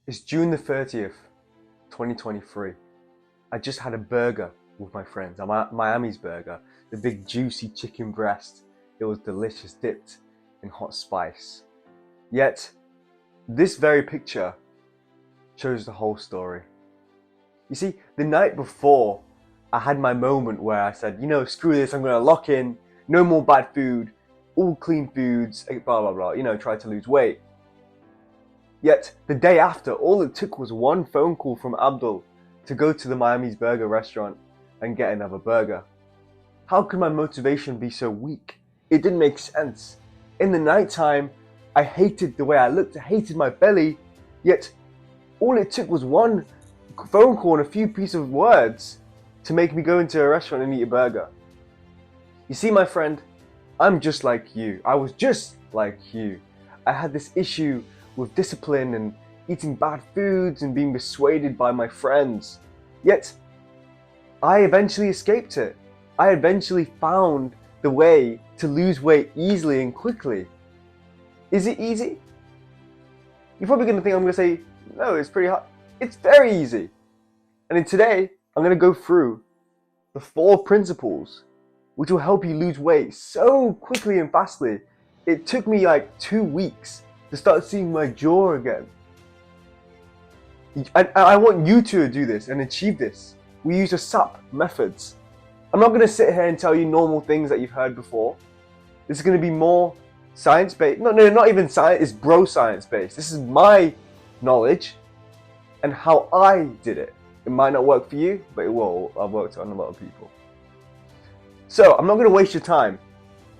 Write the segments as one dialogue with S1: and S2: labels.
S1: It's June the 30th, 2023. I just had a burger with my friends, a Miami's burger, the big juicy chicken breast. It was delicious, dipped in hot spice. Yet, this very picture shows the whole story. You see, the night before, I had my moment where I said, screw this, I'm gonna lock in, no more bad food, all clean foods, blah, blah, blah, try to lose weight. Yet, the day after, all it took was one phone call from Abdul to go to the Miami's Burger restaurant and get another burger. How could my motivation be so weak? It didn't make sense. In the nighttime, I hated the way I looked, I hated my belly, yet all it took was one phone call and a few pieces of words to make me go into a restaurant and eat a burger. You see, my friend, I'm just like you. I was just like you. I had this issue with discipline and eating bad foods and being persuaded by my friends. Yet, I eventually escaped it. I eventually found the way to lose weight easily and quickly. Is it easy? You're probably going to think I'm going to say, no, it's pretty hard. It's very easy. And then today, I'm going to go through the 4 principles which will help you lose weight so quickly and fastly. It took me like 2 weeks to start seeing my jaw again. I want you to do this and achieve this. We use the SAP methods. I'm not going to sit here and tell you normal things that you've heard before. This is going to be more science-based. No, not even science. It's bro science-based. This is my knowledge and how I did it. It might not work for you, but it will. I've worked on a lot of people. So I'm not going to waste your time.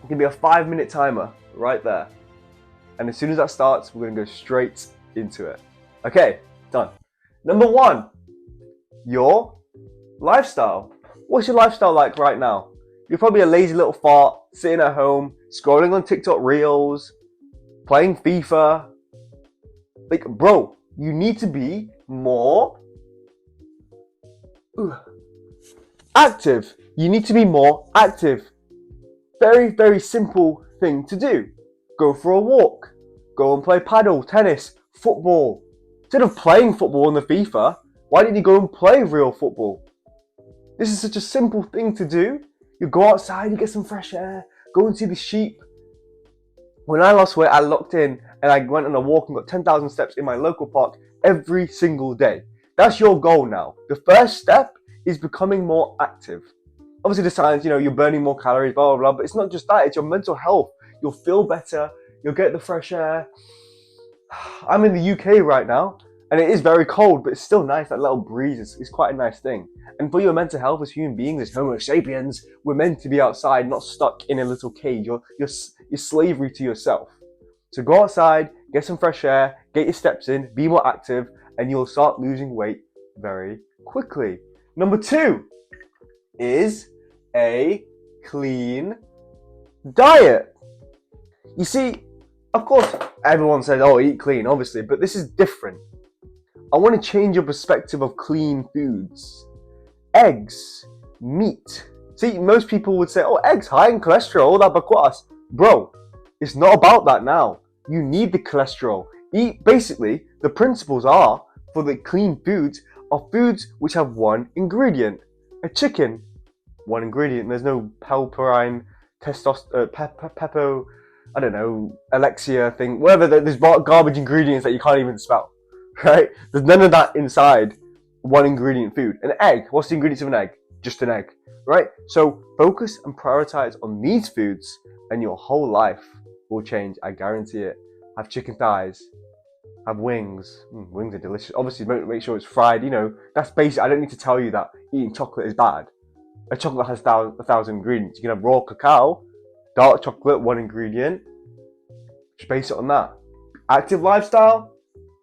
S1: It can be a 5-minute timer right there. And as soon as that starts, we're going to go straight into it. Okay, done. Number 1, your lifestyle. What's your lifestyle like right now? You're probably a lazy little fart, sitting at home, scrolling on TikTok Reels, playing FIFA. Like, bro, you need to be more active. You need to be more active. Very, very simple thing to do. Go for a walk. Go and play paddle, tennis, football. Instead of playing football on the FIFA, why didn't you go and play real football? This is such a simple thing to do. You go outside, you get some fresh air, go and see the sheep. When I lost weight, I locked in and I went on a walk and got 10,000 steps in my local park every single day. That's your goal now. The first step is becoming more active. Obviously the science, you're burning more calories, blah, blah, blah, but it's not just that, it's your mental health. You'll feel better, you'll get the fresh air. I'm in the UK right now, and it is very cold, but it's still nice. That little breeze is quite a nice thing. And for your mental health as human beings, as Homo sapiens, we're meant to be outside, not stuck in a little cage. You're slavery to yourself. So go outside, get some fresh air, get your steps in, be more active, and you'll start losing weight very quickly. Number 2 is a clean diet. You see, of course, everyone says, oh, eat clean, obviously, but this is different. I want to change your perspective of clean foods. Eggs, meat. See, most people would say, oh, eggs high in cholesterol, all that bakwas. Bro, it's not about that now. You need the cholesterol. Basically, the principles are, for the clean foods, are foods which have one ingredient. A chicken, one ingredient. There's no pelperine, pepo, I don't know, Alexia thing, whatever, there's garbage ingredients that you can't even spell, right? There's none of that inside one ingredient food. An egg, what's the ingredients of an egg? Just an egg, right? So focus and prioritize on these foods and your whole life will change, I guarantee it. Have chicken thighs, have wings. Wings are delicious. Obviously, make sure it's fried, that's basic. I don't need to tell you that eating chocolate is bad. A chocolate has 1,000 ingredients. You can have raw cacao, dark chocolate, one ingredient. Just base it on that. Active lifestyle,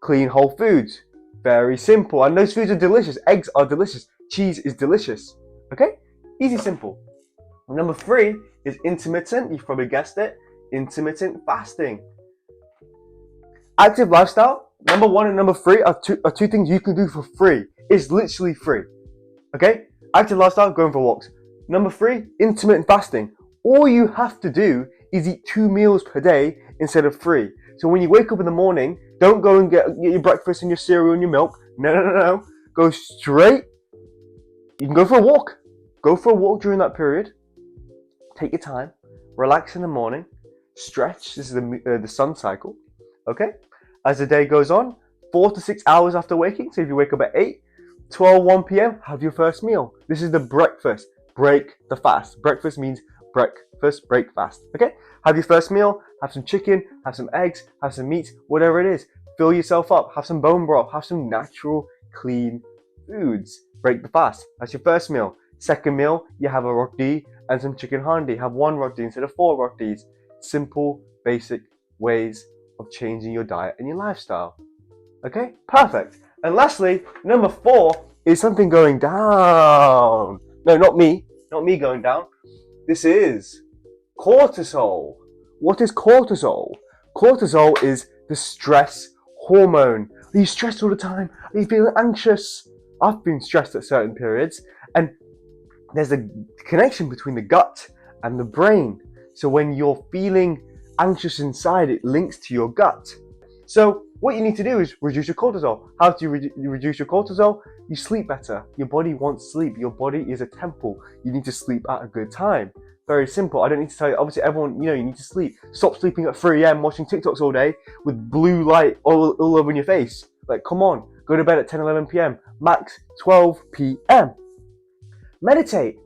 S1: clean whole foods. Very simple. And those foods are delicious. Eggs are delicious. Cheese is delicious. Okay? Easy, simple. Number 3 is intermittent. You've probably guessed it. Intermittent fasting. Active lifestyle, number 1 and number 3 are two things you can do for free. It's literally free. Okay? Active lifestyle, going for walks. Number 3, intermittent fasting. All you have to do is eat 2 meals per day instead of 3. So when you wake up in the morning, don't go and get your breakfast and your cereal and your milk. No. Go straight. You can go for a walk. Go for a walk during that period. Take your time. Relax in the morning. Stretch. This is the sun cycle. Okay? As the day goes on, 4 to 6 hours after waking. So if you wake up at 8, 12, 1 p.m., have your first meal. This is the breakfast. Break the fast. Breakfast means breakfast, break fast. Okay? Have your first meal. Have some chicken. Have some eggs. Have some meat. Whatever it is. Fill yourself up. Have some bone broth. Have some natural, clean foods. Break the fast. That's your first meal. Second meal, you have a roti and some chicken handi. Have 1 roti instead of 4 rotis. Simple, basic ways of changing your diet and your lifestyle. Okay, perfect. And lastly, number 4 is something going down. No, not me going down. This is cortisol. What is cortisol? Cortisol is the stress hormone. Are you stressed all the time? Are you feeling anxious? I've been stressed at certain periods, and there's a connection between the gut and the brain. So when you're feeling anxious inside, it links to your gut. So what you need to do is reduce your cortisol. How do you reduce your cortisol? You sleep better. Your body wants sleep. Your body is a temple. You need to sleep at a good time. Very simple. I don't need to tell you. Obviously, everyone, you need to sleep. Stop sleeping at 3 a.m. watching TikToks all day with blue light all over in your face. Like, come on. Go to bed at 10, 11 p.m. Max 12 p.m. Meditate.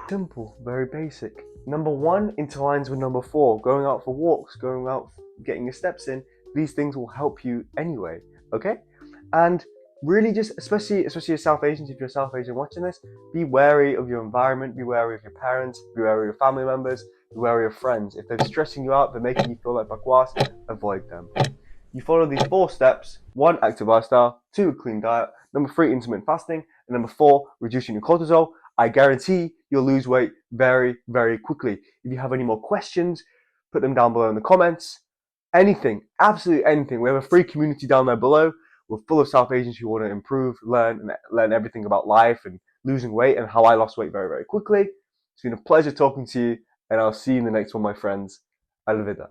S1: Simple, very basic. Number 1 interlines with number 4. Going out for walks, going out, getting your steps in. These things will help you anyway, okay? And really just, especially as South Asians, if you're South Asian watching this, be wary of your environment, be wary of your parents, be wary of your family members, be wary of friends. If they're stressing you out, they're making you feel like bakwas, avoid them. You follow these 4 steps: 1, active lifestyle; 2, clean diet; number 3, intermittent fasting; and number 4, reducing your cortisol. I guarantee you'll lose weight very, very quickly. If you have any more questions, put them down below in the comments. Anything, absolutely anything. We have a free community down there below. We're full of South Asians who want to improve, learn everything about life and losing weight and how I lost weight very, very quickly. It's been a pleasure talking to you, and I'll see you in the next one, my friends. Alvida.